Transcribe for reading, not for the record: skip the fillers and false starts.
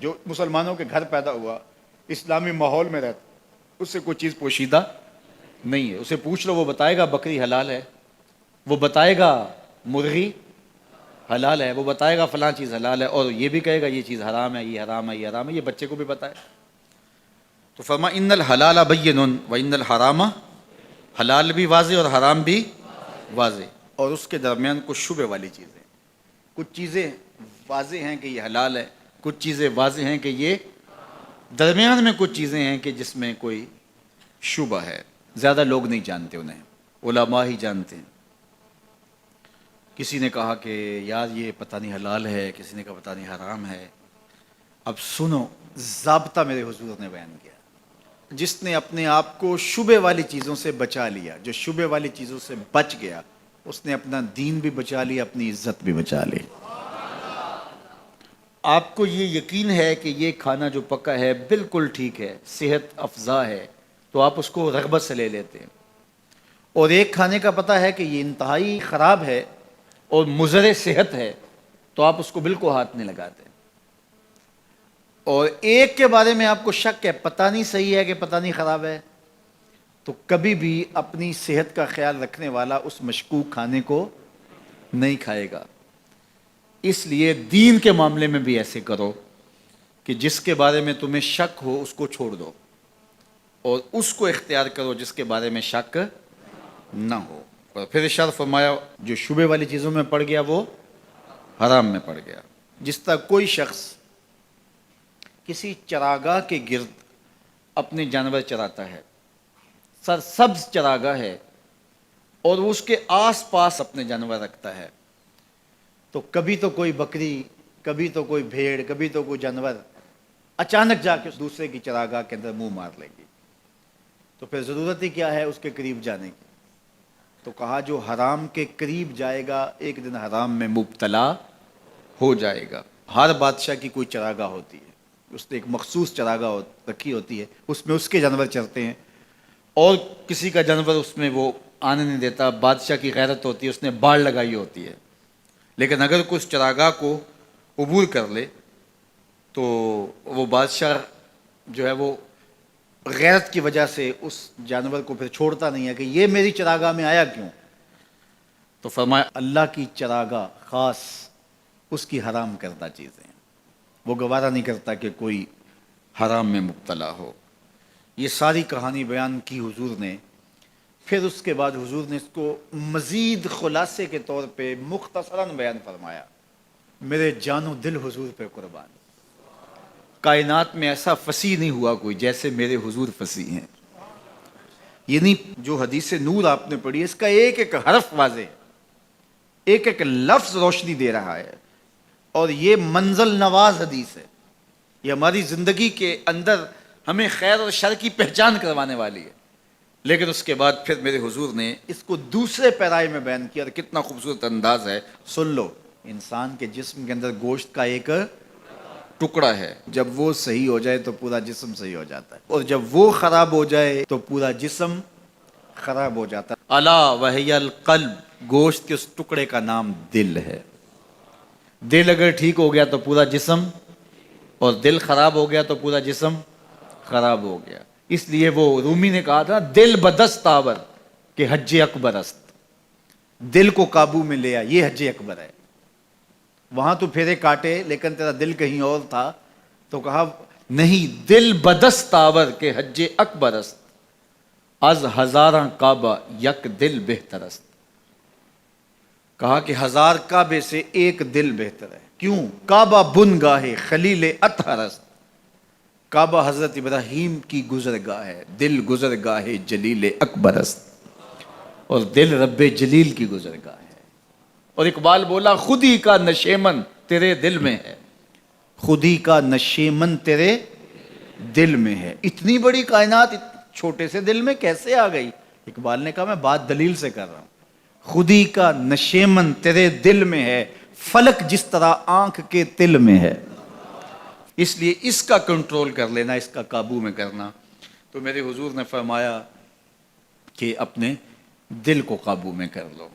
جو مسلمانوں کے گھر پیدا ہوا، اسلامی ماحول میں رہتا، اس سے کوئی چیز پوشیدہ نہیں ہے. اسے پوچھ لو، وہ بتائے گا بکری حلال ہے، وہ بتائے گا مرغی حلال ہے، وہ بتائے گا فلاں چیز حلال ہے، اور یہ بھی کہے گا یہ چیز حرام ہے، یہ حرام ہے، یہ حرام ہے. یہ بچے کو بھی پتہ ہے. تو فرما ان الحلال بین و ان الحرام، حلال بھی واضح اور حرام بھی واضح، اور اس کے درمیان کچھ شبہ والی چیزیں. کچھ چیزیں واضح ہیں کہ یہ حلال ہے، کچھ چیزیں واضح ہیں کہ یہ، درمیان میں کچھ چیزیں ہیں کہ جس میں کوئی شبہ ہے. زیادہ لوگ نہیں جانتے انہیں، علماء ہی جانتے ہیں. کسی نے کہا کہ یار یہ پتہ نہیں حلال ہے، کسی نے کہا پتہ نہیں حرام ہے. اب سنو، ضابطہ میرے حضور نے بیان کیا. جس نے اپنے آپ کو شبہ والی چیزوں سے بچا لیا، جو شبہ والی چیزوں سے بچ گیا، اس نے اپنا دین بھی بچا لیا، اپنی عزت بھی بچا لی. آپ کو یہ یقین ہے کہ یہ کھانا جو پکا ہے بالکل ٹھیک ہے، صحت افزا ہے، تو آپ اس کو رغبت سے لے لیتے ہیں. اور ایک کھانے کا پتہ ہے کہ یہ انتہائی خراب ہے اور مضر صحت ہے، تو آپ اس کو بالکل ہاتھ نہیں لگاتے. اور ایک کے بارے میں آپ کو شک ہے، پتہ نہیں صحیح ہے کہ پتہ نہیں خراب ہے، تو کبھی بھی اپنی صحت کا خیال رکھنے والا اس مشکوک کھانے کو نہیں کھائے گا. اس لیے دین کے معاملے میں بھی ایسے کرو کہ جس کے بارے میں تمہیں شک ہو اس کو چھوڑ دو، اور اس کو اختیار کرو جس کے بارے میں شک نہ ہو. اور پھر ارشاد فرمایا جو شبہ والی چیزوں میں پڑ گیا وہ حرام میں پڑ گیا. جس طرح کوئی شخص کسی چراگاہ کے گرد اپنے جانور چراتا ہے، سرسبز چراگاہ ہے، اور وہ اس کے آس پاس اپنے جانور رکھتا ہے، تو کبھی تو کوئی بکری، کبھی تو کوئی بھیڑ، کبھی تو کوئی جانور اچانک جا کے دوسرے کی چراگاہ کے اندر منہ مار لے گی. تو پھر ضرورت ہی کیا ہے اس کے قریب جانے کی؟ تو کہا جو حرام کے قریب جائے گا ایک دن حرام میں مبتلا ہو جائے گا. ہر بادشاہ کی کوئی چراگاہ ہوتی ہے، اس نے ایک مخصوص چراگاہ رکھی ہوتی ہے، اس میں اس کے جانور چرتے ہیں، اور کسی کا جانور اس میں وہ آنے نہیں دیتا. بادشاہ کی غیرت ہوتی ہے، اس نے باڑ لگائی ہوتی ہے. لیکن اگر کوئی اس چراگاہ کو عبور کر لے تو وہ بادشاہ جو ہے وہ غیرت کی وجہ سے اس جانور کو پھر چھوڑتا نہیں ہے کہ یہ میری چراگاہ میں آیا کیوں. تو فرمایا اللہ کی چراگاہ خاص اس کی حرام کردہ چیزیں، وہ گوارا نہیں کرتا کہ کوئی حرام میں مبتلا ہو. یہ ساری کہانی بیان کی حضور نے. پھر اس کے بعد حضور نے اس کو مزید خلاصے کے طور پہ مختصراً بیان فرمایا. میرے جان و دل حضور پہ قربان، کائنات میں ایسا فصیح نہیں ہوا کوئی جیسے میرے حضور فصیح ہیں. یعنی جو حدیث نور آپ نے پڑھی ہے، اس کا ایک ایک حرف واضح ہے، ایک ایک لفظ روشنی دے رہا ہے، اور یہ منزل نواز حدیث ہے. یہ ہماری زندگی کے اندر ہمیں خیر اور شر کی پہچان کروانے والی ہے. لیکن اس کے بعد پھر میرے حضور نے اس کو دوسرے پیرائے میں بیان کیا، اور کتنا خوبصورت انداز ہے. سن لو، انسان کے جسم کے اندر گوشت کا ایک ٹکڑا ہے، جب وہ صحیح ہو جائے تو پورا جسم صحیح ہو جاتا ہے، اور جب وہ خراب ہو جائے تو پورا جسم خراب ہو جاتا ہے. الا وہی القلب، گوشت کے اس ٹکڑے کا نام دل ہے. دل اگر ٹھیک ہو گیا تو پورا جسم، اور دل خراب ہو گیا تو پورا جسم خراب ہو گیا. اس لیے وہ رومی نے کہا تھا دل بدست آور کہ حج اکبر است. دل کو قابو میں لیا، یہ حج اکبر ہے. وہاں تو پھیرے کاٹے لیکن تیرا دل کہیں اور تھا، تو کہا نہیں، دل بدست آور کہ حج اکبر است، از ہزاراں کعبہ یک دل بہتر است. کہا کہ 1000 کعبے سے ایک دل بہتر ہے. کیوں؟ کعبہ بن گاہ خلیل اطہر است. کعبہ حضرت ابراہیم کی گزرگاہ ہے، دل گزرگاہ جلیل اکبر است، اور دل رب جلیل کی گزرگاہ ہے. اور اقبال بولا خود ہی کا نشیمن تیرے دل میں ہے، خود ہی کا نشیمن تیرے دل میں ہے. اتنی بڑی کائنات چھوٹے سے دل میں کیسے آ گئی؟ اقبال نے کہا میں بات دلیل سے کر رہا ہوں. خود ہی کا نشیمن تیرے دل میں ہے، فلک جس طرح آنکھ کے تل میں ہے. اس لیے اس کا کنٹرول کر لینا، اس کا قابو میں کرنا. تو میرے حضور نے فرمایا کہ اپنے دل کو قابو میں کر لو.